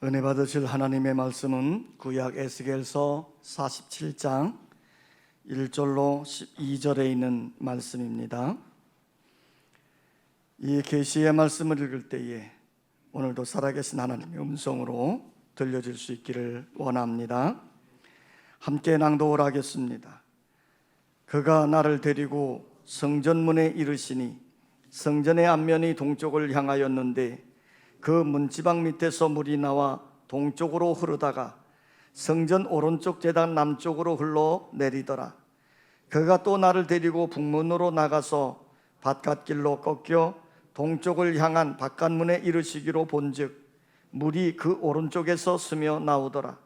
은혜 받으실 하나님의 말씀은 구약 에스겔서 47장 1절로 12절에 있는 말씀입니다. 이 계시의 말씀을 읽을 때에 오늘도 살아계신 하나님의 음성으로 들려질 수 있기를 원합니다. 함께 낭독을 하겠습니다. 그가 나를 데리고 성전문에 이르시니 성전의 앞면이 동쪽을 향하였는데 그 문지방 밑에서 물이 나와 동쪽으로 흐르다가 성전 오른쪽 제단 남쪽으로 흘러 내리더라. 그가 또 나를 데리고 북문으로 나가서 바깥길로 꺾여 동쪽을 향한 바깥문에 이르시기로 본즉 물이 그 오른쪽에서 스며 나오더라.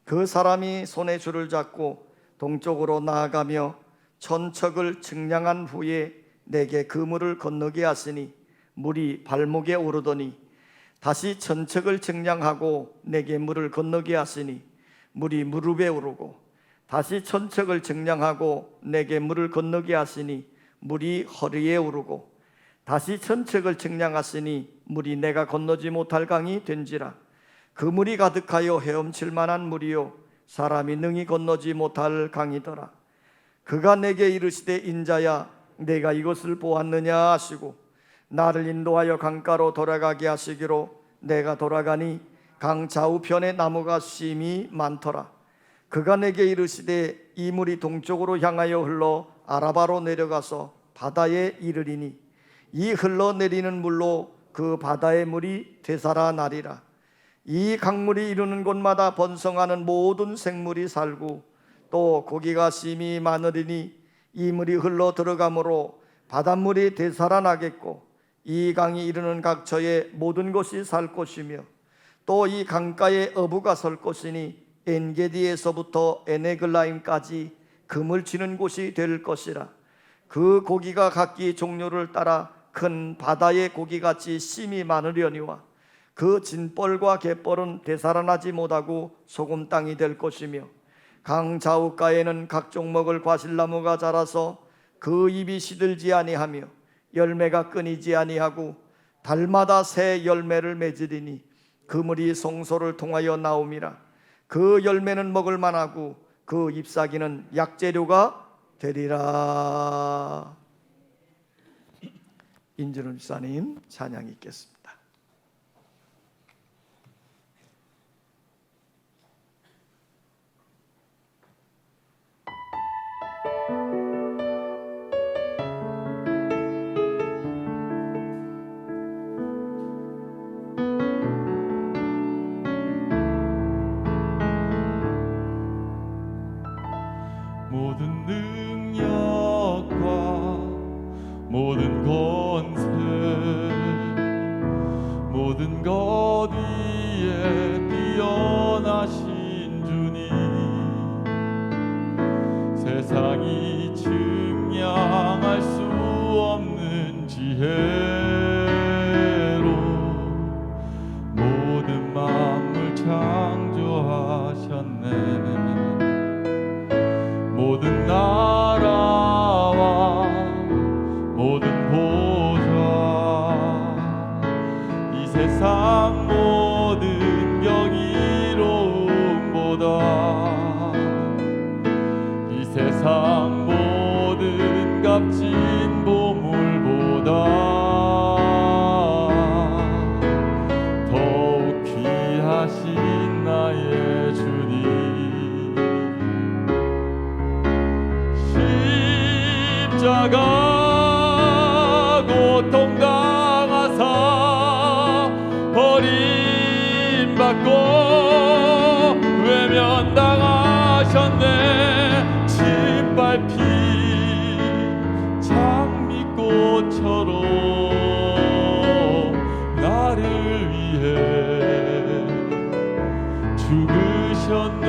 그 사람이 손에 줄을 잡고 동쪽으로 나아가며 천척을 측량한 후에 내게 그 물을 건너게 하시니 물이 발목에 오르더니 다시 천척을 측량하고 내게 물을 건너게 하시니 물이 무릎에 오르고 다시 천척을 측량하고 내게 물을 건너게 하시니 물이 허리에 오르고 다시 천척을 측량하시니 물이 내가 건너지 못할 강이 된지라. 그 물이 가득하여 헤엄칠 만한 물이요 사람이 능히 건너지 못할 강이더라. 그가 내게 이르시되 인자야 내가 이것을 보았느냐 하시고 나를 인도하여 강가로 돌아가게 하시기로 내가 돌아가니 강 좌우편에 나무가 심히 많더라. 그가 내게 이르시되 이 물이 동쪽으로 향하여 흘러 아라바로 내려가서 바다에 이르리니 이 흘러내리는 물로 그 바다의 물이 되살아나리라. 이 강물이 이르는 곳마다 번성하는 모든 생물이 살고 또 고기가 심히 많으리니 이 물이 흘러 들어가므로 바닷물이 되살아나겠고 이 강이 이르는 각처에 모든 것이 살 것이며 또 이 강가에 어부가 설 것이니 엔게디에서부터 에네글라임까지 금을 치는 곳이 될 것이라. 그 고기가 각기 종류를 따라 큰 바다의 고기같이 심히 많으려니와 그 진벌과 갯벌은 되살아나지 못하고 소금 땅이 될 것이며 강 좌우가에는 각종 먹을 과실나무가 자라서 그 잎이 시들지 아니하며 열매가 끊이지 아니하고 달마다 새 열매를 맺으리니 그 물이 송소를 통하여 나옴이라. 그 열매는 먹을 만하고 그 잎사귀는 약재료가 되리라. 인준우 집사님 찬양이 있겠습니다. 모든 능력과 모든 권세 모든 것 위에 뛰어나신 주님 세상이 증량할 수 없는 지혜로 모든 만물 창조하셨네. 모든 나라와 모든 보좌 이 세상 모든 경이로움보다 이 세상 모든 값진 보물보다 더욱 귀하신 나의 주님 십자가 고통당하사 버림받고 외면당하셨네. 짓밟힌 장미꽃처럼 나를 위해 죽으셨네.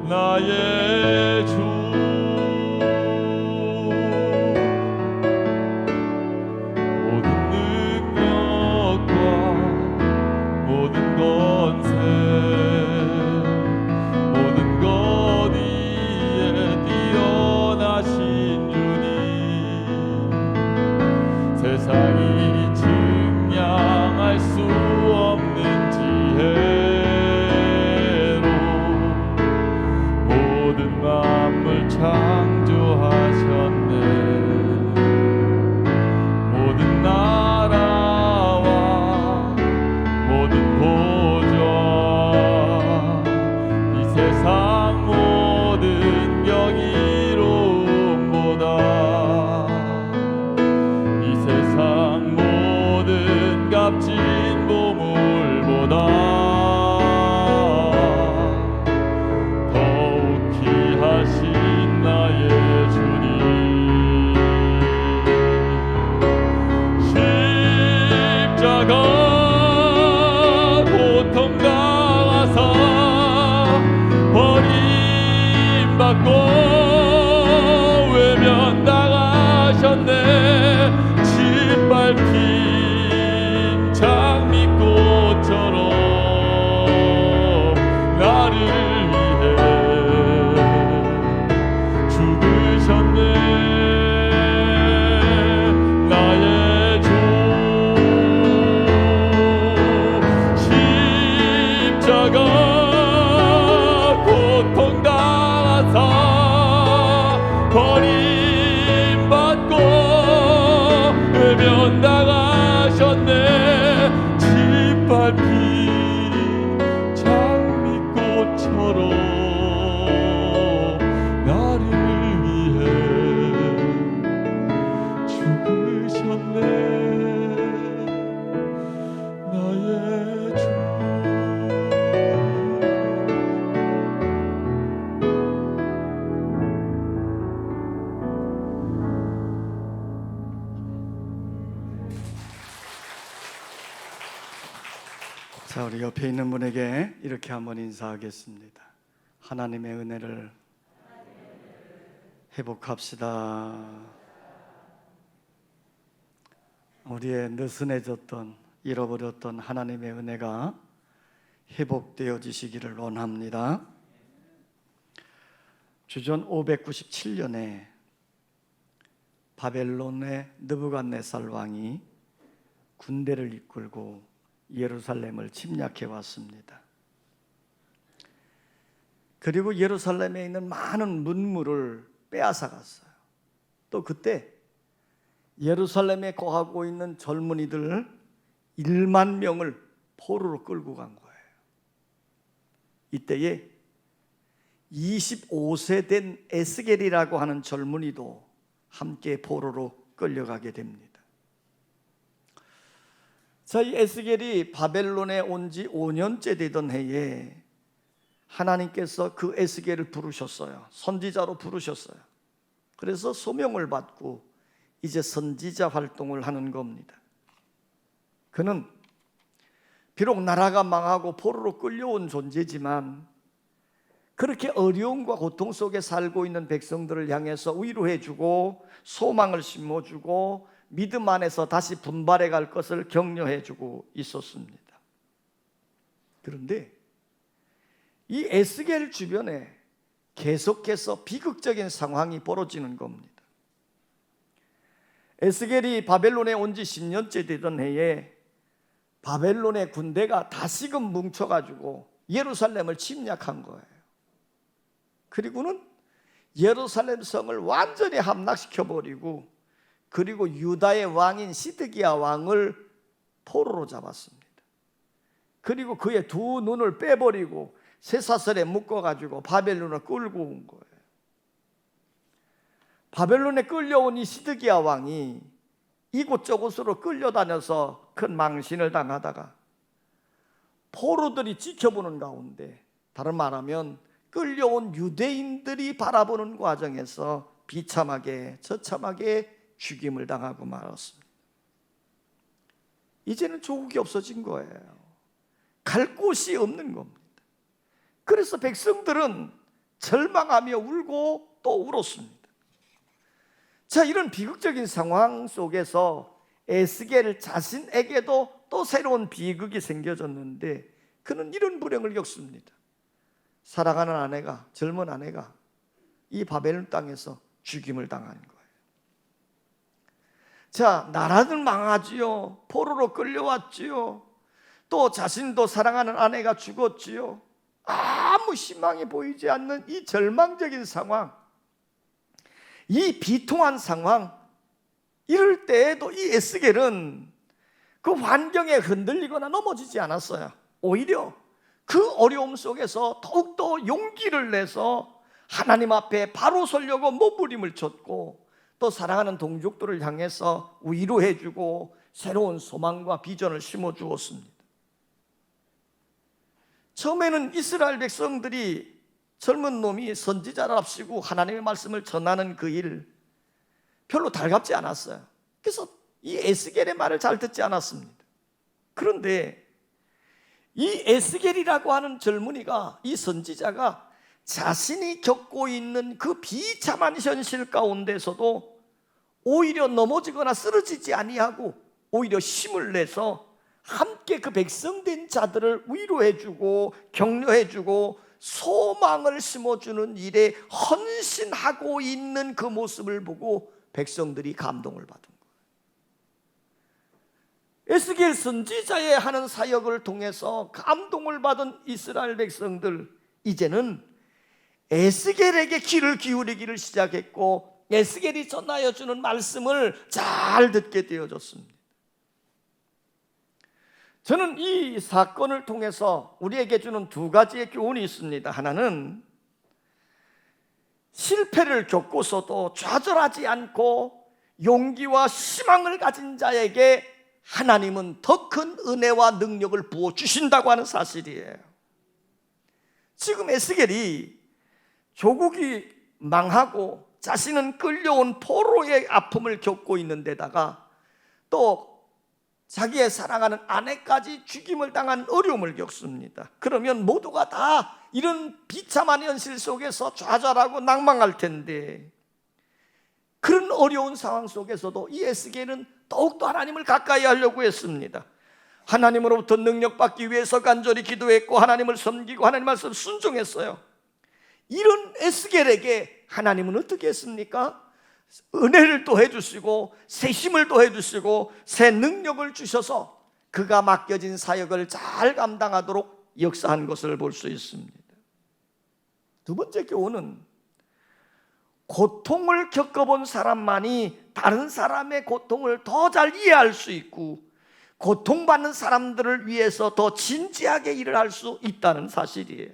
나의 주 모든 권세 모든 것 받고 외면 당하셨네. 짓밟힌 장미꽃처럼 나를 위해 죽으셨네. 나의 주 십자가 고통당하사 버림받고 외면당하셨네. 짓밟힌 장미꽃처럼 나를 위해 죽으셨네. 나의 주 자, 우리 옆에 있는 분에게 이렇게 한번 인사하겠습니다. 하나님의 은혜를 회복합시다. 우리의 느슨해졌던, 잃어버렸던 하나님의 은혜가 회복되어지시기를 원합니다. 주전 597년에 바벨론의 느부갓네살 왕이 군대를 이끌고 예루살렘을 침략해 왔습니다. 그리고 예루살렘에 있는 많은 문물을 빼앗아 갔어요. 또 그때 예루살렘에 거하고 있는 젊은이들 1만 명을 포로로 끌고 간 거예요. 이때에 25세 된 에스겔이라고 하는 젊은이도 함께 포로로 끌려가게 됩니다. 자, 이 에스겔이 바벨론에 온 지 5년째 되던 해에 하나님께서 그 에스겔을 부르셨어요. 선지자로 부르셨어요. 그래서 소명을 받고 이제 선지자 활동을 하는 겁니다. 그는 비록 나라가 망하고 포로로 끌려온 존재지만 그렇게 어려움과 고통 속에 살고 있는 백성들을 향해서 위로해주고 소망을 심어주고 믿음 안에서 다시 분발해 갈 것을 격려해주고 있었습니다. 그런데 이 에스겔 주변에 계속해서 비극적인 상황이 벌어지는 겁니다. 에스겔이 바벨론에 온 지 10년째 되던 해에 바벨론의 군대가 다시금 뭉쳐가지고 예루살렘을 침략한 거예요. 그리고는 예루살렘 성을 완전히 함락시켜버리고 그리고 유다의 왕인 시드기야 왕을 포로로 잡았습니다. 그리고 그의 두 눈을 빼버리고 쇠사슬에 묶어가지고 바벨론을 끌고 온 거예요. 바벨론에 끌려온 이 시드기야 왕이 이곳저곳으로 끌려다녀서 큰 망신을 당하다가 포로들이 지켜보는 가운데, 다른 말하면 끌려온 유대인들이 바라보는 과정에서 비참하게 처참하게 죽임을 당하고 말았습니다. 이제는 조국이 없어진 거예요. 갈 곳이 없는 겁니다. 그래서 백성들은 절망하며 울고 또 울었습니다. 자, 이런 비극적인 상황 속에서 에스겔 자신에게도 또 새로운 비극이 생겨졌는데 그는 이런 불행을 겪습니다. 사랑하는 아내가, 젊은 아내가 이 바벨론 땅에서 죽임을 당하는 거예요. 자, 나라는 망하지요. 포로로 끌려왔지요. 또 자신도 사랑하는 아내가 죽었지요. 아무 희망이 보이지 않는 이 절망적인 상황, 이 비통한 상황, 이럴 때에도 이 에스겔은 그 환경에 흔들리거나 넘어지지 않았어요. 오히려 그 어려움 속에서 더욱더 용기를 내서 하나님 앞에 바로 서려고 몸부림을 쳤고 또 사랑하는 동족들을 향해서 위로해주고 새로운 소망과 비전을 심어주었습니다. 처음에는 이스라엘 백성들이 젊은 놈이 선지자랍시고 하나님의 말씀을 전하는 그 일 별로 달갑지 않았어요. 그래서 이 에스겔의 말을 잘 듣지 않았습니다. 그런데 이 에스겔이라고 하는 젊은이가, 이 선지자가 자신이 겪고 있는 그 비참한 현실 가운데서도 오히려 넘어지거나 쓰러지지 아니하고 오히려 힘을 내서 함께 그 백성된 자들을 위로해주고 격려해주고 소망을 심어주는 일에 헌신하고 있는 그 모습을 보고 백성들이 감동을 받은 거예요. 에스겔 선지자의 하는 사역을 통해서 감동을 받은 이스라엘 백성들, 이제는 에스겔에게 귀를 기울이기를 시작했고 에스겔이 전하여 주는 말씀을 잘 듣게 되어졌습니다. 저는 이 사건을 통해서 우리에게 주는 두 가지의 교훈이 있습니다. 하나는 실패를 겪고서도 좌절하지 않고 용기와 희망을 가진 자에게 하나님은 더 큰 은혜와 능력을 부어주신다고 하는 사실이에요. 지금 에스겔이 조국이 망하고 자신은 끌려온 포로의 아픔을 겪고 있는 데다가 또 자기의 사랑하는 아내까지 죽임을 당한 어려움을 겪습니다. 그러면 모두가 다 이런 비참한 현실 속에서 좌절하고 낭망할 텐데, 그런 어려운 상황 속에서도 이 에스겔은 더욱더 하나님을 가까이 하려고 했습니다. 하나님으로부터 능력받기 위해서 간절히 기도했고 하나님을 섬기고 하나님 말씀 순종했어요. 이런 에스겔에게 하나님은 어떻게 했습니까? 은혜를 또 해주시고 새 힘을 또 해주시고 새 능력을 주셔서 그가 맡겨진 사역을 잘 감당하도록 역사한 것을 볼 수 있습니다. 두 번째 교훈은 고통을 겪어본 사람만이 다른 사람의 고통을 더 잘 이해할 수 있고 고통받는 사람들을 위해서 더 진지하게 일을 할 수 있다는 사실이에요.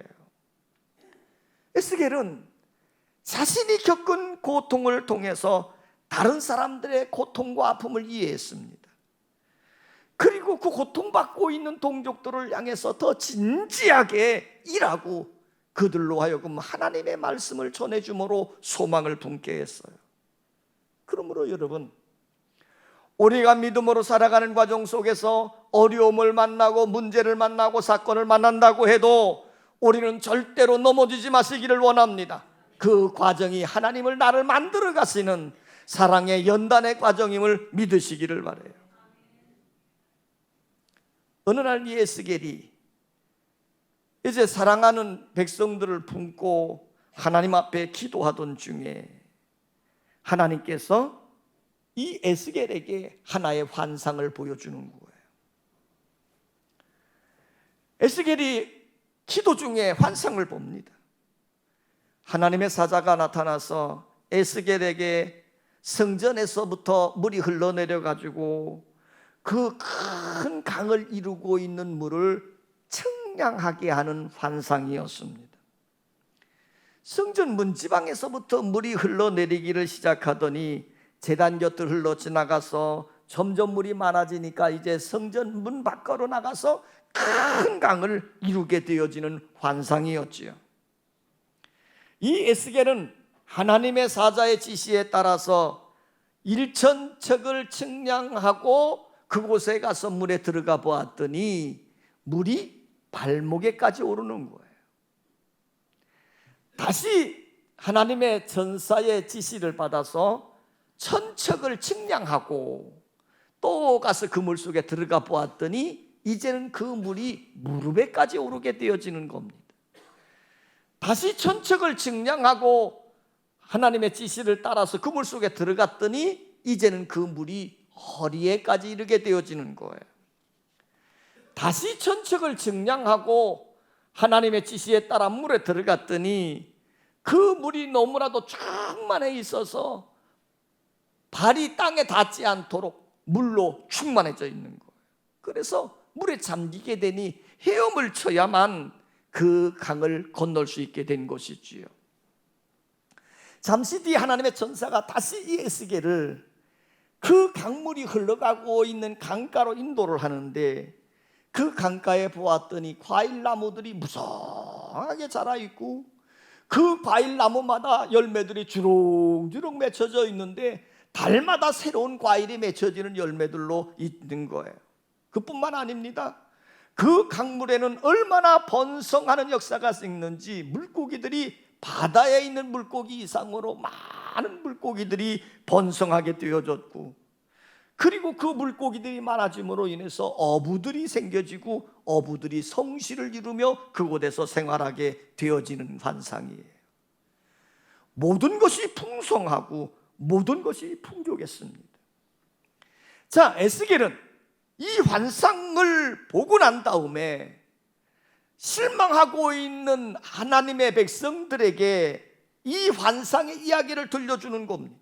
에스겔은 자신이 겪은 고통을 통해서 다른 사람들의 고통과 아픔을 이해했습니다. 그리고 그 고통받고 있는 동족들을 향해서 더 진지하게 일하고 그들로 하여금 하나님의 말씀을 전해줌으로 소망을 품게 했어요. 그러므로 여러분, 우리가 믿음으로 살아가는 과정 속에서 어려움을 만나고 문제를 만나고 사건을 만난다고 해도 우리는 절대로 넘어지지 마시기를 원합니다. 그 과정이 하나님을 나를 만들어 가시는 사랑의 연단의 과정임을 믿으시기를 바라요. 어느 날 이 에스겔이 이제 사랑하는 백성들을 품고 하나님 앞에 기도하던 중에 하나님께서 이 에스겔에게 하나의 환상을 보여주는 거예요. 에스겔이 기도 중에 환상을 봅니다. 하나님의 사자가 나타나서 에스겔에게 성전에서부터 물이 흘러내려 가지고 그 큰 강을 이루고 있는 물을 청량하게 하는 환상이었습니다. 성전 문지방에서부터 물이 흘러내리기를 시작하더니 제단 곁을 흘러 지나가서 점점 물이 많아지니까 이제 성전 문 밖으로 나가서 큰 강을 이루게 되어지는 환상이었지요. 이 에스겔은 하나님의 사자의 지시에 따라서 일천척을 측량하고 그곳에 가서 물에 들어가 보았더니 물이 발목에까지 오르는 거예요. 다시 하나님의 전사의 지시를 받아서 천척을 측량하고 또 가서 그 물 속에 들어가 보았더니 이제는 그 물이 무릎에까지 오르게 되어지는 겁니다. 다시 천척을 측량하고 하나님의 지시를 따라서 그 물 속에 들어갔더니 이제는 그 물이 허리에까지 이르게 되어지는 거예요. 다시 천척을 측량하고 하나님의 지시에 따라 물에 들어갔더니 그 물이 너무나도 충만해 있어서 발이 땅에 닿지 않도록 물로 충만해져 있는 거예요. 그래서 물에 잠기게 되니 헤엄을 쳐야만 그 강을 건널 수 있게 된 것이지요. 잠시 뒤 하나님의 전사가 다시 이 에스겔을 그 강물이 흘러가고 있는 강가로 인도를 하는데 그 강가에 보았더니 과일나무들이 무성하게 자라 있고 그 과일나무마다 열매들이 주렁주렁 맺혀져 있는데 달마다 새로운 과일이 맺혀지는 열매들로 있는 거예요. 그뿐만 아닙니다. 그 강물에는 얼마나 번성하는 역사가 있는지 물고기들이 바다에 있는 물고기 이상으로 많은 물고기들이 번성하게 되어졌고, 그리고 그 물고기들이 많아짐으로 인해서 어부들이 생겨지고 어부들이 성실을 이루며 그곳에서 생활하게 되어지는 환상이에요. 모든 것이 풍성하고 모든 것이 풍족했습니다. 자, 에스겔은 이 환상을 보고 난 다음에 실망하고 있는 하나님의 백성들에게 이 환상의 이야기를 들려주는 겁니다.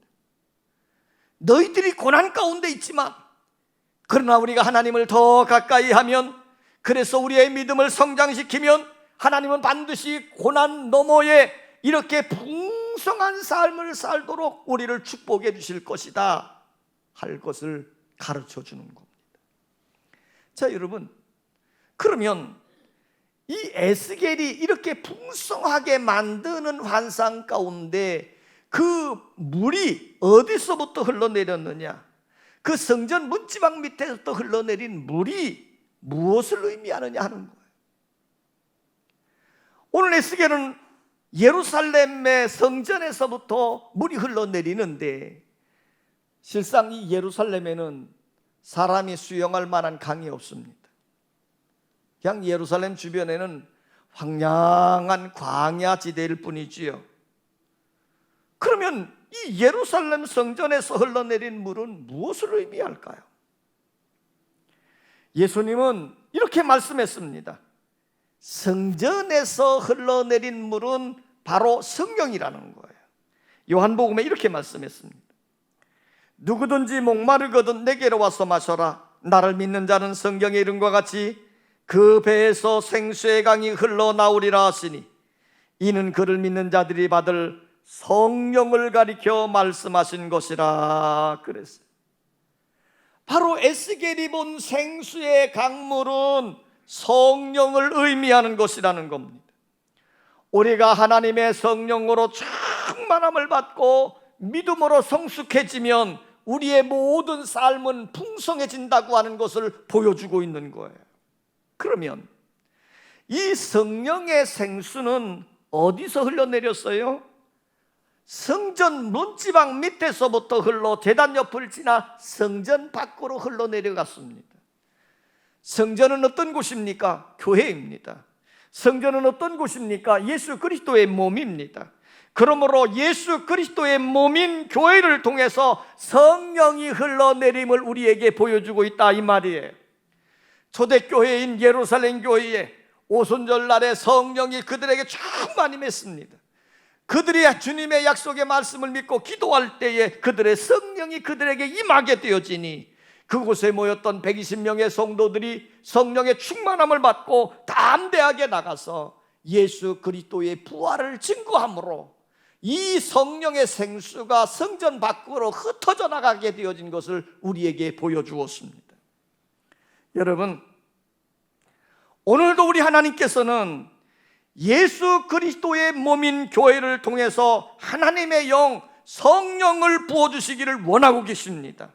너희들이 고난 가운데 있지만, 그러나 우리가 하나님을 더 가까이 하면, 그래서 우리의 믿음을 성장시키면 하나님은 반드시 고난 너머에 이렇게 풍성한 삶을 살도록 우리를 축복해 주실 것이다 할 것을 가르쳐 주는 겁니다. 자, 여러분, 그러면 이 에스겔이 이렇게 풍성하게 만드는 환상 가운데 그 물이 어디서부터 흘러내렸느냐? 그 성전 문지방 밑에서부터 흘러내린 물이 무엇을 의미하느냐 하는 거예요. 오늘 에스겔은 예루살렘의 성전에서부터 물이 흘러내리는데, 실상 이 예루살렘에는 사람이 수영할 만한 강이 없습니다. 그냥 예루살렘 주변에는 황량한 광야 지대일 뿐이지요. 그러면 이 예루살렘 성전에서 흘러내린 물은 무엇을 의미할까요? 예수님은 이렇게 말씀했습니다. 성전에서 흘러내린 물은 바로 성령이라는 거예요. 요한복음에 이렇게 말씀했습니다. 누구든지 목마르거든 내게로 와서 마셔라. 나를 믿는 자는 성경의 이름과 같이 그 배에서 생수의 강이 흘러나오리라 하시니, 이는 그를 믿는 자들이 받을 성령을 가리켜 말씀하신 것이라 그랬어요. 바로 에스겔이 본 생수의 강물은 성령을 의미하는 것이라는 겁니다. 우리가 하나님의 성령으로 충만함을 받고 믿음으로 성숙해지면 우리의 모든 삶은 풍성해진다고 하는 것을 보여주고 있는 거예요. 그러면 이 성령의 생수는 어디서 흘러내렸어요? 성전 문지방 밑에서부터 흘러 제단 옆을 지나 성전 밖으로 흘러내려갔습니다. 성전은 어떤 곳입니까? 교회입니다. 성전은 어떤 곳입니까? 예수 그리스도의 몸입니다. 그러므로 예수 그리스도의 몸인 교회를 통해서 성령이 흘러내림을 우리에게 보여주고 있다 이 말이에요. 초대교회인 예루살렘 교회에 오순절 날에 성령이 그들에게 충만히 맺습니다. 그들이 주님의 약속의 말씀을 믿고 기도할 때에 그들의 성령이 그들에게 임하게 되어지니, 그곳에 모였던 120명의 성도들이 성령의 충만함을 받고 담대하게 나가서 예수 그리스도의 부활을 증거함으로 이 성령의 생수가 성전 밖으로 흩어져 나가게 되어진 것을 우리에게 보여주었습니다. 여러분, 오늘도 우리 하나님께서는 예수 그리스도의 몸인 교회를 통해서 하나님의 영 성령을 부어주시기를 원하고 계십니다.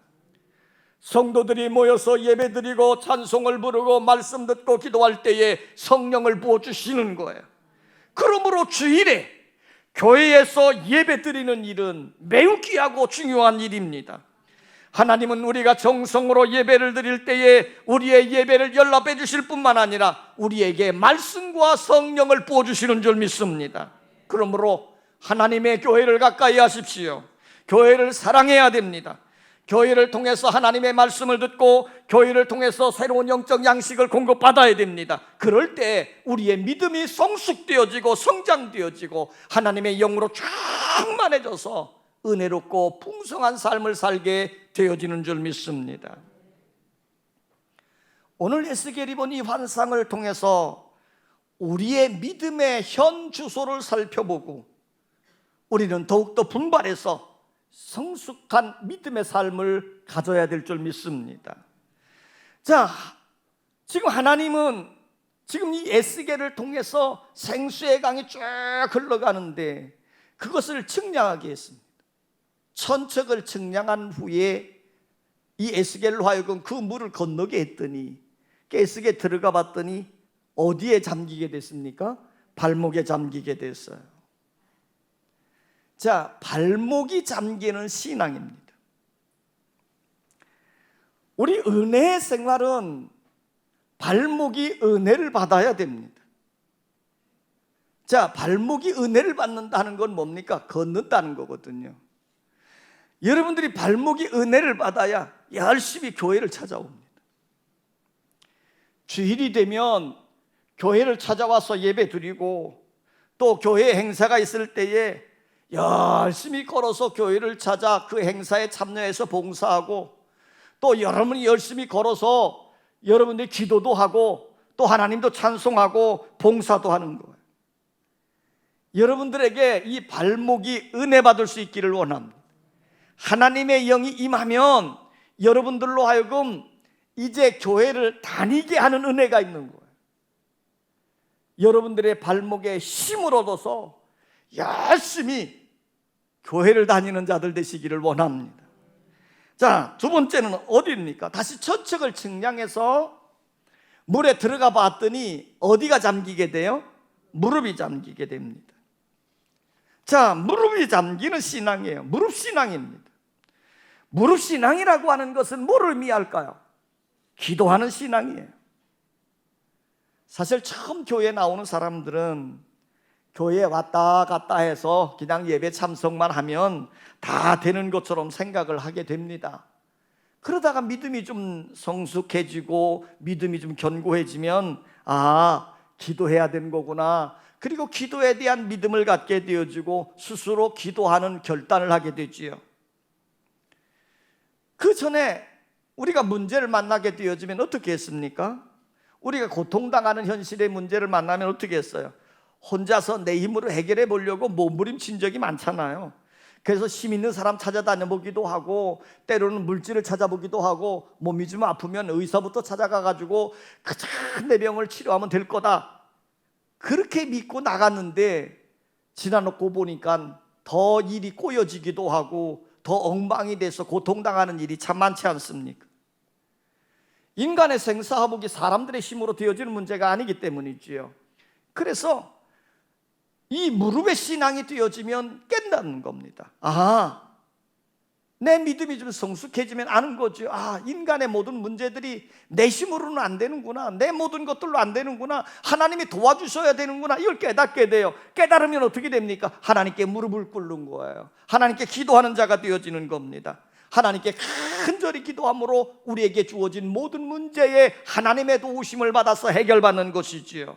성도들이 모여서 예배드리고 찬송을 부르고 말씀 듣고 기도할 때에 성령을 부어주시는 거예요. 그러므로 주일에 교회에서 예배드리는 일은 매우 귀하고 중요한 일입니다. 하나님은 우리가 정성으로 예배를 드릴 때에 우리의 예배를 연락해 주실 뿐만 아니라 우리에게 말씀과 성령을 부어주시는 줄 믿습니다. 그러므로 하나님의 교회를 가까이 하십시오. 교회를 사랑해야 됩니다. 교회를 통해서 하나님의 말씀을 듣고 교회를 통해서 새로운 영적 양식을 공급받아야 됩니다. 그럴 때 우리의 믿음이 성숙되어지고 성장되어지고 하나님의 영으로 충만해져서 은혜롭고 풍성한 삶을 살게 되어지는 줄 믿습니다. 오늘 에스겔이 본 이 환상을 통해서 우리의 믿음의 현 주소를 살펴보고 우리는 더욱더 분발해서 성숙한 믿음의 삶을 가져야 될 줄 믿습니다. 자, 지금 하나님은 지금 이 에스겔을 통해서 생수의 강이 쭉 흘러가는데 그것을 측량하게 했습니다. 천척을 측량한 후에 이 에스겔로 하여금 그 물을 건너게 했더니 에스겔 들어가 봤더니 어디에 잠기게 됐습니까? 발목에 잠기게 됐어요. 자, 발목이 잠기는 신앙입니다. 우리 은혜의 생활은 발목이 은혜를 받아야 됩니다. 자, 발목이 은혜를 받는다는 건 뭡니까? 걷는다는 거거든요. 여러분들이 발목이 은혜를 받아야 열심히 교회를 찾아옵니다. 주일이 되면 교회를 찾아와서 예배 드리고, 또 교회 행사가 있을 때에 열심히 걸어서 교회를 찾아 그 행사에 참여해서 봉사하고, 또 여러분이 열심히 걸어서 여러분들이 기도도 하고 또 하나님도 찬송하고 봉사도 하는 거예요. 여러분들에게 이 발목이 은혜 받을 수 있기를 원합니다. 하나님의 영이 임하면 여러분들로 하여금 이제 교회를 다니게 하는 은혜가 있는 거예요. 여러분들의 발목에 힘을 얻어서 열심히 교회를 다니는 자들 되시기를 원합니다. 자, 두 번째는 어디입니까? 다시 처척을 측량해서 물에 들어가 봤더니 어디가 잠기게 돼요? 무릎이 잠기게 됩니다. 자, 무릎이 잠기는 신앙이에요. 무릎 신앙입니다. 무릎 신앙이라고 하는 것은 뭐를 의미할까요? 기도하는 신앙이에요. 사실 처음 교회에 나오는 사람들은 교회에 왔다 갔다 해서 그냥 예배 참석만 하면 다 되는 것처럼 생각을 하게 됩니다. 그러다가 믿음이 좀 성숙해지고 믿음이 좀 견고해지면 기도해야 되는 거구나. 그리고 기도에 대한 믿음을 갖게 되어지고 스스로 기도하는 결단을 하게 되지요. 그 전에 우리가 문제를 만나게 되어지면 어떻게 했습니까? 우리가 고통당하는 현실의 문제를 만나면 어떻게 했어요? 혼자서 내 힘으로 해결해 보려고 몸부림친 적이 많잖아요. 그래서 힘 있는 사람 찾아다녀 보기도 하고, 때로는 물질을 찾아보기도 하고, 몸이 좀 아프면 의사부터 찾아가가지고 그저 내 병을 치료하면 될 거다, 그렇게 믿고 나갔는데 지나놓고 보니까 더 일이 꼬여지기도 하고 더 엉망이 돼서 고통당하는 일이 참 많지 않습니까? 인간의 생사화복이 사람들의 힘으로 되어지는 문제가 아니기 때문이지요. 그래서 이 무릎의 신앙이 되어지면 깬다는 겁니다. 내 믿음이 좀 성숙해지면 아는 거죠. 인간의 모든 문제들이 내 힘으로는 안 되는구나, 내 모든 것들로 안 되는구나, 하나님이 도와주셔야 되는구나, 이걸 깨닫게 돼요. 깨달으면 어떻게 됩니까? 하나님께 무릎을 꿇는 거예요. 하나님께 기도하는 자가 되어지는 겁니다. 하나님께 간절히 기도함으로 우리에게 주어진 모든 문제에 하나님의 도우심을 받아서 해결받는 것이지요.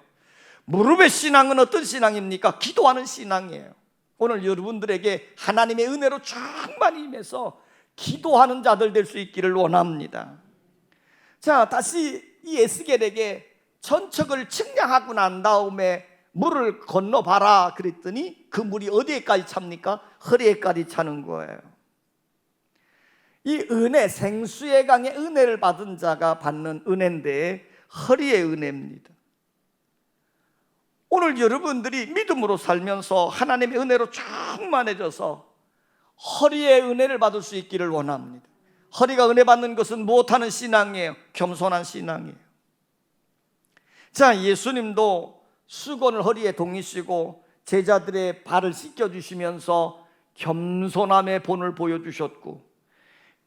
무릎의 신앙은 어떤 신앙입니까? 기도하는 신앙이에요. 오늘 여러분들에게 하나님의 은혜로 충만히 임해서 기도하는 자들 될 수 있기를 원합니다. 자, 다시 이 에스겔에게 천척을 측량하고 난 다음에 물을 건너봐라 그랬더니 그 물이 어디에까지 찹니까? 허리에까지 차는 거예요. 이 은혜, 생수의 강의 은혜를 받은 자가 받는 은혜인데 허리의 은혜입니다. 오늘 여러분들이 믿음으로 살면서 하나님의 은혜로 충만해져서 허리의 은혜를 받을 수 있기를 원합니다. 허리가 은혜 받는 것은 무엇하는 신앙이에요? 겸손한 신앙이에요. 자, 예수님도 수건을 허리에 동이시고 제자들의 발을 씻겨주시면서 겸손함의 본을 보여주셨고,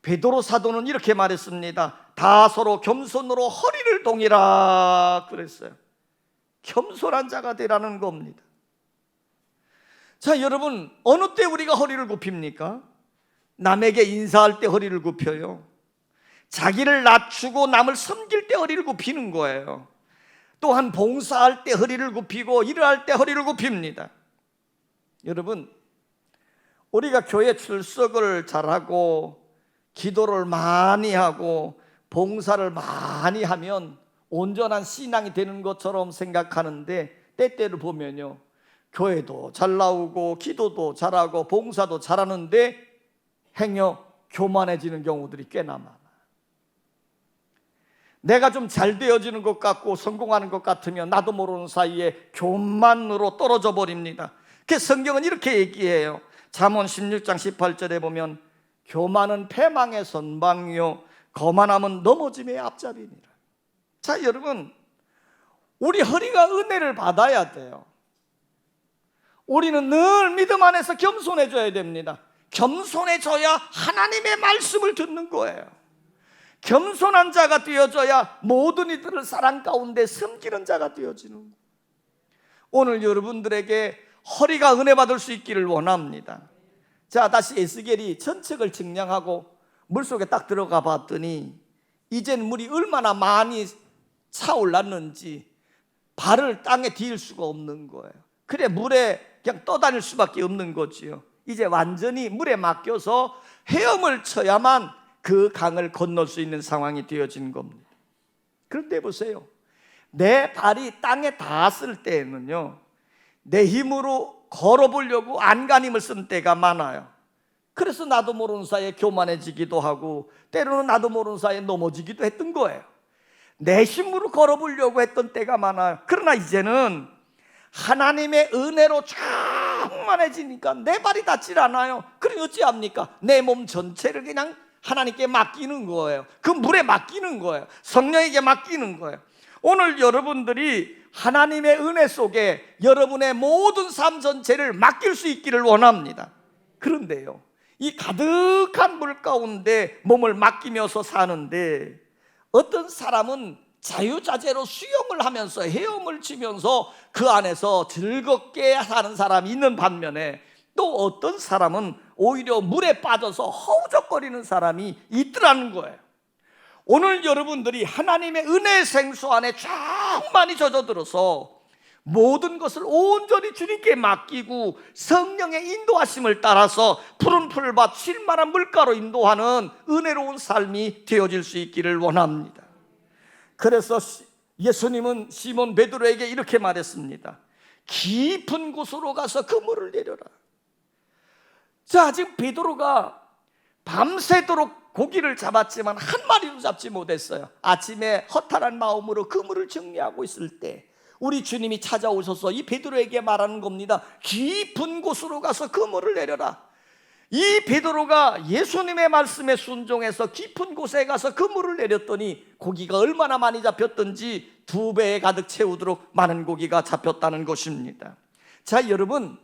베드로 사도는 이렇게 말했습니다. 다 서로 겸손으로 허리를 동이라 그랬어요. 겸손한 자가 되라는 겁니다. 자, 여러분, 어느 때 우리가 허리를 굽힙니까? 남에게 인사할 때 허리를 굽혀요. 자기를 낮추고 남을 섬길 때 허리를 굽히는 거예요. 또한 봉사할 때 허리를 굽히고 일을 할 때 허리를 굽힙니다. 여러분, 우리가 교회 출석을 잘하고 기도를 많이 하고 봉사를 많이 하면 온전한 신앙이 되는 것처럼 생각하는데, 때때를 보면요, 교회도 잘 나오고 기도도 잘하고 봉사도 잘하는데 행여 교만해지는 경우들이 꽤나 많아. 내가 좀 잘 되어지는 것 같고 성공하는 것 같으면 나도 모르는 사이에 교만으로 떨어져 버립니다. 그래서 성경은 이렇게 얘기해요. 잠언 16장 18절에 보면 교만은 패망의 선방이요 거만함은 넘어짐의 앞잡이니라. 자, 여러분, 우리 허리가 은혜를 받아야 돼요. 우리는 늘 믿음 안에서 겸손해져야 됩니다. 겸손해져야 하나님의 말씀을 듣는 거예요. 겸손한 자가 되어져야 모든 이들을 사랑 가운데 섬기는 자가 되어지는 거예요. 오늘 여러분들에게 허리가 은혜 받을 수 있기를 원합니다. 자, 다시 에스겔이 전책을 측량하고 물속에 딱 들어가 봤더니 이젠 물이 얼마나 많이 차올랐는지 발을 땅에 디딜 수가 없는 거예요. 그래 물에 그냥 떠다닐 수밖에 없는 거지요. 이제 완전히 물에 맡겨서 헤엄을 쳐야만 그 강을 건널 수 있는 상황이 되어진 겁니다. 그런데 보세요, 내 발이 땅에 닿았을 때에는요, 내 힘으로 걸어보려고 안간힘을 쓴 때가 많아요. 그래서 나도 모르는 사이에 교만해지기도 하고 때로는 나도 모르는 사이에 넘어지기도 했던 거예요. 내 힘으로 걸어보려고 했던 때가 많아요. 그러나 이제는 하나님의 은혜로 충만해지니까 내 발이 닿질 않아요. 그럼 어찌합니까? 내 몸 전체를 그냥 하나님께 맡기는 거예요. 그 물에 맡기는 거예요. 성령에게 맡기는 거예요. 오늘 여러분들이 하나님의 은혜 속에 여러분의 모든 삶 전체를 맡길 수 있기를 원합니다. 그런데요, 이 가득한 물 가운데 몸을 맡기면서 사는데 어떤 사람은 자유자재로 수영을 하면서 헤엄을 치면서 그 안에서 즐겁게 사는 사람이 있는 반면에 또 어떤 사람은 오히려 물에 빠져서 허우적거리는 사람이 있더라는 거예요. 오늘 여러분들이 하나님의 은혜의 생수 안에 충만히 젖어들어서 모든 것을 온전히 주님께 맡기고 성령의 인도하심을 따라서 푸른 풀밭 쉴만한 물가로 인도하는 은혜로운 삶이 되어질 수 있기를 원합니다. 그래서 예수님은 시몬 베드로에게 이렇게 말했습니다. 깊은 곳으로 가서 그물을 내려라. 자, 지금 베드로가 밤새도록 고기를 잡았지만 한 마리도 잡지 못했어요. 아침에 허탈한 마음으로 그물을 정리하고 있을 때 우리 주님이 찾아오셔서 이 베드로에게 말하는 겁니다. 깊은 곳으로 가서 그물을 내려라. 이 베드로가 예수님의 말씀에 순종해서 깊은 곳에 가서 그물을 내렸더니 고기가 얼마나 많이 잡혔던지 2배에 가득 채우도록 많은 고기가 잡혔다는 것입니다. 자, 여러분,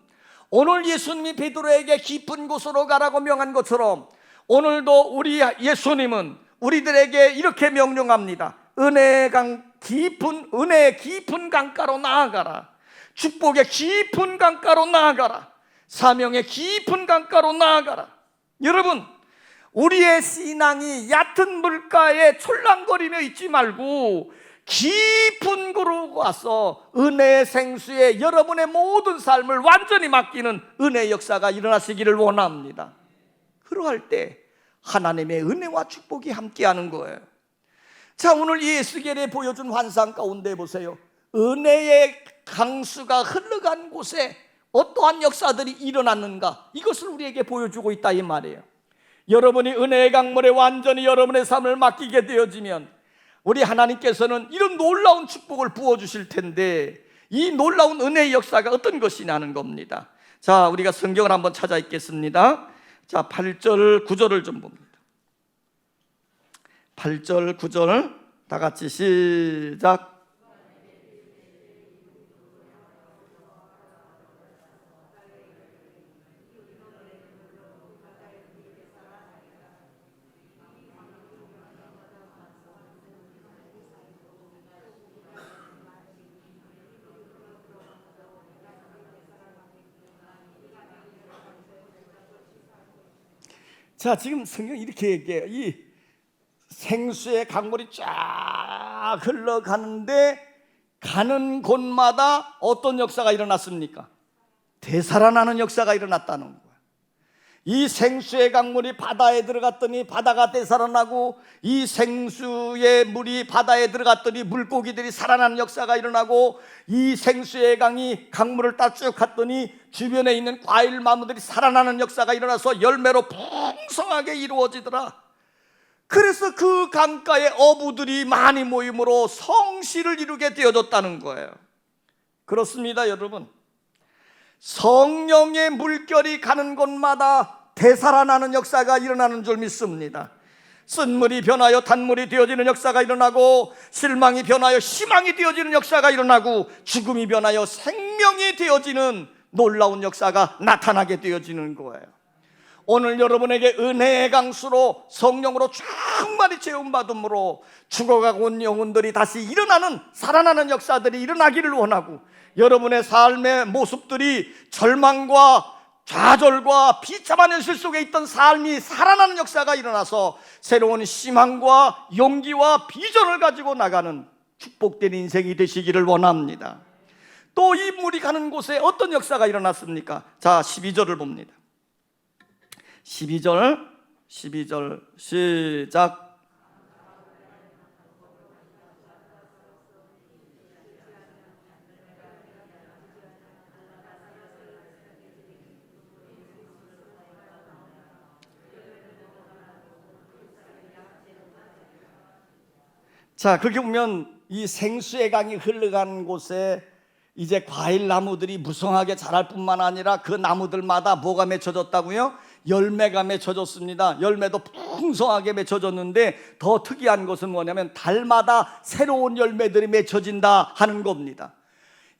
오늘 예수님이 베드로에게 깊은 곳으로 가라고 명한 것처럼 오늘도 우리 예수님은 우리들에게 이렇게 명령합니다. 은혜의 깊은 강가로 나아가라. 축복의 깊은 강가로 나아가라. 사명의 깊은 강가로 나아가라. 여러분, 우리의 신앙이 얕은 물가에 촐랑거리며 있지 말고 깊은 곳으로 와서 은혜의 생수에 여러분의 모든 삶을 완전히 맡기는 은혜의 역사가 일어나시기를 원합니다. 그러할 때 하나님의 은혜와 축복이 함께하는 거예요. 자, 오늘 이 에스겔에 보여준 환상 가운데 보세요. 은혜의 강수가 흘러간 곳에 어떠한 역사들이 일어났는가, 이것을 우리에게 보여주고 있다 이 말이에요. 여러분이 은혜의 강물에 완전히 여러분의 삶을 맡기게 되어지면 우리 하나님께서는 이런 놀라운 축복을 부어주실 텐데 이 놀라운 은혜의 역사가 어떤 것이냐는 겁니다. 자, 우리가 성경을 한번 찾아 읽겠습니다. 자, 8절 9절을 좀 봅니다. 8절 9절 다 같이 시작. 자, 지금 성경이 이렇게 얘기해요. 이 생수의 강물이 쫙 흘러가는데 가는 곳마다 어떤 역사가 일어났습니까? 되살아나는 역사가 일어났다는 거예요. 이 생수의 강물이 바다에 들어갔더니 바다가 되살아나고, 이 생수의 물이 바다에 들어갔더니 물고기들이 살아나는 역사가 일어나고, 이 생수의 강이 강물을 따라 쭉 갔더니 주변에 있는 과일 나무들이 살아나는 역사가 일어나서 열매로 풍성하게 이루어지더라. 그래서 그 강가에 어부들이 많이 모임으로 성시를 이루게 되어졌다는 거예요. 그렇습니다, 여러분. 성령의 물결이 가는 곳마다 되살아나는 역사가 일어나는 줄 믿습니다. 쓴물이 변하여 단물이 되어지는 역사가 일어나고, 실망이 변하여 희망이 되어지는 역사가 일어나고, 죽음이 변하여 생명이 되어지는 놀라운 역사가 나타나게 되어지는 거예요. 오늘 여러분에게 은혜의 강수로 성령으로 충만히 채움받음으로 죽어가고 온 영혼들이 다시 일어나는, 살아나는 역사들이 일어나기를 원하고, 여러분의 삶의 모습들이 절망과 좌절과 비참한 현실 속에 있던 삶이 살아나는 역사가 일어나서 새로운 희망과 용기와 비전을 가지고 나가는 축복된 인생이 되시기를 원합니다. 또 인물이 가는 곳에 어떤 역사가 일어났습니까? 자, 12절을 봅니다. 12절 시작. 자, 그렇게 보면 이 생수의 강이 흘러간 곳에 이제 과일 나무들이 무성하게 자랄 뿐만 아니라 그 나무들마다 뭐가 맺혀졌다고요? 열매가 맺혀졌습니다. 열매도 풍성하게 맺혀졌는데 더 특이한 것은 뭐냐면 달마다 새로운 열매들이 맺혀진다 하는 겁니다.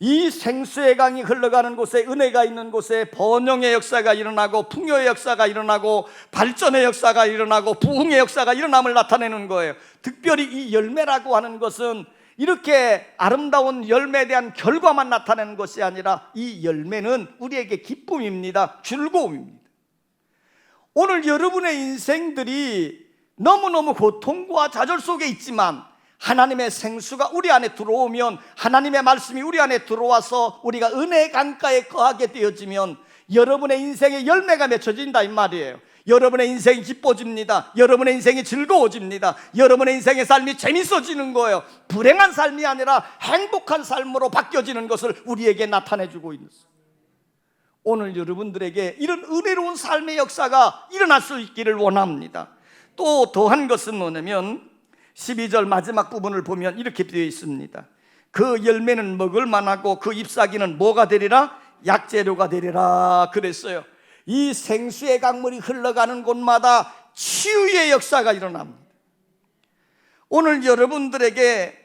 이 생수의 강이 흘러가는 곳에, 은혜가 있는 곳에 번영의 역사가 일어나고 풍요의 역사가 일어나고 발전의 역사가 일어나고 부흥의 역사가 일어남을 나타내는 거예요. 특별히 이 열매라고 하는 것은 이렇게 아름다운 열매에 대한 결과만 나타내는 것이 아니라 이 열매는 우리에게 기쁨입니다. 즐거움입니다. 오늘 여러분의 인생들이 너무너무 고통과 좌절 속에 있지만 하나님의 생수가 우리 안에 들어오면, 하나님의 말씀이 우리 안에 들어와서 우리가 은혜의 강가에 거하게 되어지면 여러분의 인생에 열매가 맺혀진다 이 말이에요. 여러분의 인생이 기뻐집니다. 여러분의 인생이 즐거워집니다. 여러분의 인생의 삶이 재밌어지는 거예요. 불행한 삶이 아니라 행복한 삶으로 바뀌어지는 것을 우리에게 나타내주고 있는 거예요. 오늘 여러분들에게 이런 은혜로운 삶의 역사가 일어날 수 있기를 원합니다. 또 더한 것은 뭐냐면 12절 마지막 부분을 보면 이렇게 되어 있습니다. 그 열매는 먹을 만하고 그 잎사귀는 뭐가 되리라? 약재료가 되리라 그랬어요. 이 생수의 강물이 흘러가는 곳마다 치유의 역사가 일어납니다. 오늘 여러분들에게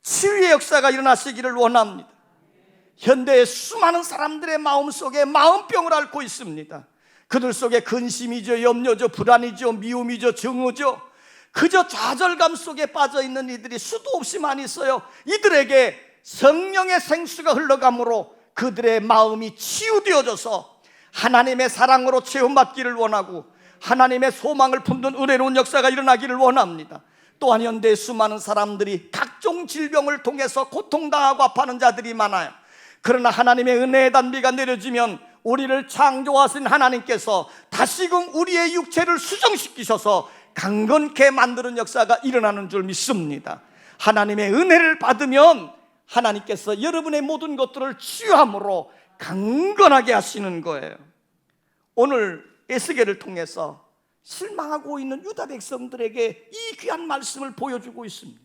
치유의 역사가 일어나시기를 원합니다. 현대의 수많은 사람들의 마음속에 마음병을 앓고 있습니다. 그들 속에 근심이죠, 염려죠, 불안이죠, 미움이죠, 증오죠. 그저 좌절감 속에 빠져있는 이들이 수도 없이 많이 있어요. 이들에게 성령의 생수가 흘러감으로 그들의 마음이 치유되어져서 하나님의 사랑으로 채움받기를 원하고 하나님의 소망을 품는 은혜로운 역사가 일어나기를 원합니다. 또한 현대의 수많은 사람들이 각종 질병을 통해서 고통당하고 아파하는 자들이 많아요. 그러나 하나님의 은혜의 단비가 내려지면 우리를 창조하신 하나님께서 다시금 우리의 육체를 수정시키셔서 강건케 만드는 역사가 일어나는 줄 믿습니다. 하나님의 은혜를 받으면 하나님께서 여러분의 모든 것들을 치유함으로 강건하게 하시는 거예요. 오늘 에스겔을 통해서 실망하고 있는 유다 백성들에게 이 귀한 말씀을 보여주고 있습니다.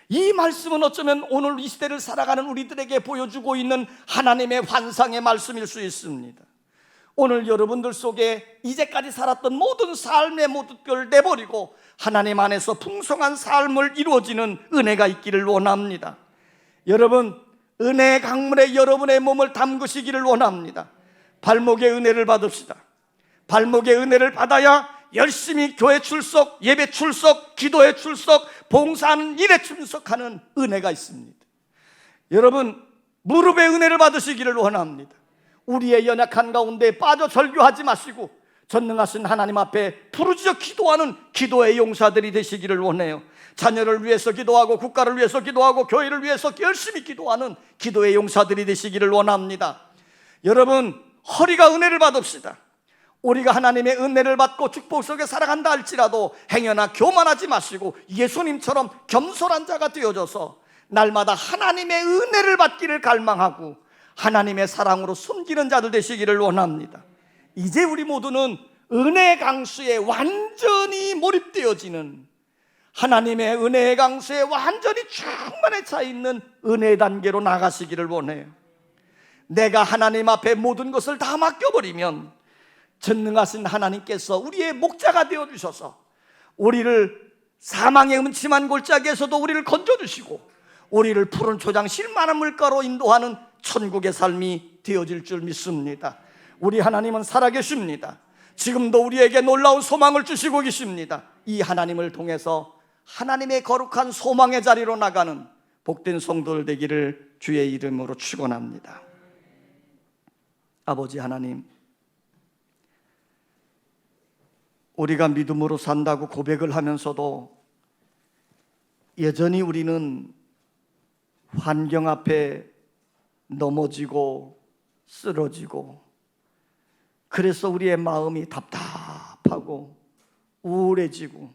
이 말씀은 어쩌면 오늘 이 시대를 살아가는 우리들에게 보여주고 있는 하나님의 환상의 말씀일 수 있습니다. 오늘 여러분들 속에 이제까지 살았던 모든 삶의 모든 걸 내버리고 하나님 안에서 풍성한 삶을 이루어지는 은혜가 있기를 원합니다. 여러분, 은혜의 강물에 여러분의 몸을 담그시기를 원합니다. 발목의 은혜를 받읍시다. 발목의 은혜를 받아야 열심히 교회 출석, 예배 출석, 기도에 출석, 봉사하는 일에 출석하는 은혜가 있습니다. 여러분, 무릎의 은혜를 받으시기를 원합니다. 우리의 연약한 가운데 빠져 절규하지 마시고 전능하신 하나님 앞에 부르짖어 기도하는 기도의 용사들이 되시기를 원해요. 자녀를 위해서 기도하고 국가를 위해서 기도하고 교회를 위해서 열심히 기도하는 기도의 용사들이 되시기를 원합니다. 여러분, 허리가 은혜를 받읍시다. 우리가 하나님의 은혜를 받고 축복 속에 살아간다 할지라도 행여나 교만하지 마시고 예수님처럼 겸손한 자가 되어져서 날마다 하나님의 은혜를 받기를 갈망하고 하나님의 사랑으로 숨기는 자들 되시기를 원합니다. 이제 우리 모두는 은혜의 강수에 완전히 몰입되어지는, 하나님의 은혜의 강수에 완전히 충만에 차 있는 은혜의 단계로 나가시기를 원해요. 내가 하나님 앞에 모든 것을 다 맡겨버리면 전능하신 하나님께서 우리의 목자가 되어주셔서 우리를 사망의 음침한 골짜기에서도 우리를 건져주시고 우리를 푸른 초장 실만한 물가로 인도하는 천국의 삶이 되어질 줄 믿습니다. 우리 하나님은 살아계십니다. 지금도 우리에게 놀라운 소망을 주시고 계십니다. 이 하나님을 통해서 하나님의 거룩한 소망의 자리로 나가는 복된 성도들 되기를 주의 이름으로 축원합니다. 아버지 하나님, 우리가 믿음으로 산다고 고백을 하면서도 여전히 우리는 환경 앞에 넘어지고 쓰러지고, 그래서 우리의 마음이 답답하고 우울해지고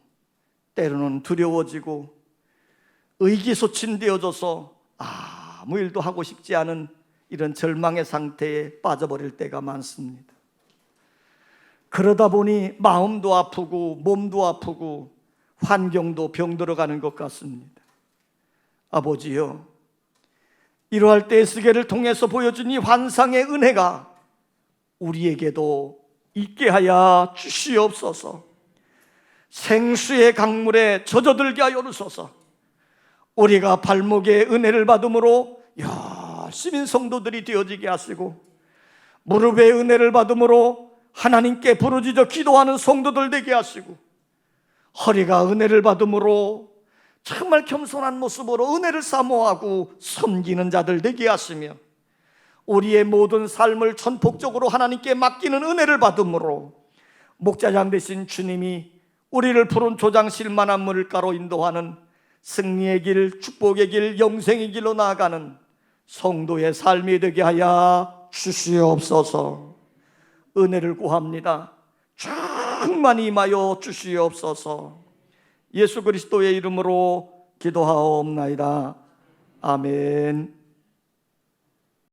때로는 두려워지고 의기소침되어져서 아무 일도 하고 싶지 않은 이런 절망의 상태에 빠져버릴 때가 많습니다. 그러다 보니 마음도 아프고 몸도 아프고 환경도 병들어가는 것 같습니다. 아버지여, 이러할 때 에스겔을 통해서 보여준 이 환상의 은혜가 우리에게도 있게 하여 주시옵소서. 생수의 강물에 젖어들게 하여 주소서. 우리가 발목에 은혜를 받음으로 열심인 성도들이 되어지게 하시고, 무릎에 은혜를 받음으로 하나님께 부르짖어 기도하는 성도들 되게 하시고, 허리가 은혜를 받음으로 정말 겸손한 모습으로 은혜를 사모하고 섬기는 자들 되게 하시며, 우리의 모든 삶을 전폭적으로 하나님께 맡기는 은혜를 받음으로 목자장 되신 주님이 우리를 푸른 조장실 만한 물가로 인도하는 승리의 길, 축복의 길, 영생의 길로 나아가는 성도의 삶이 되게 하여 주시옵소서. 은혜를 구합니다. 충만히 임하여 주시옵소서. 예수 그리스도의 이름으로 기도하옵나이다. 아멘.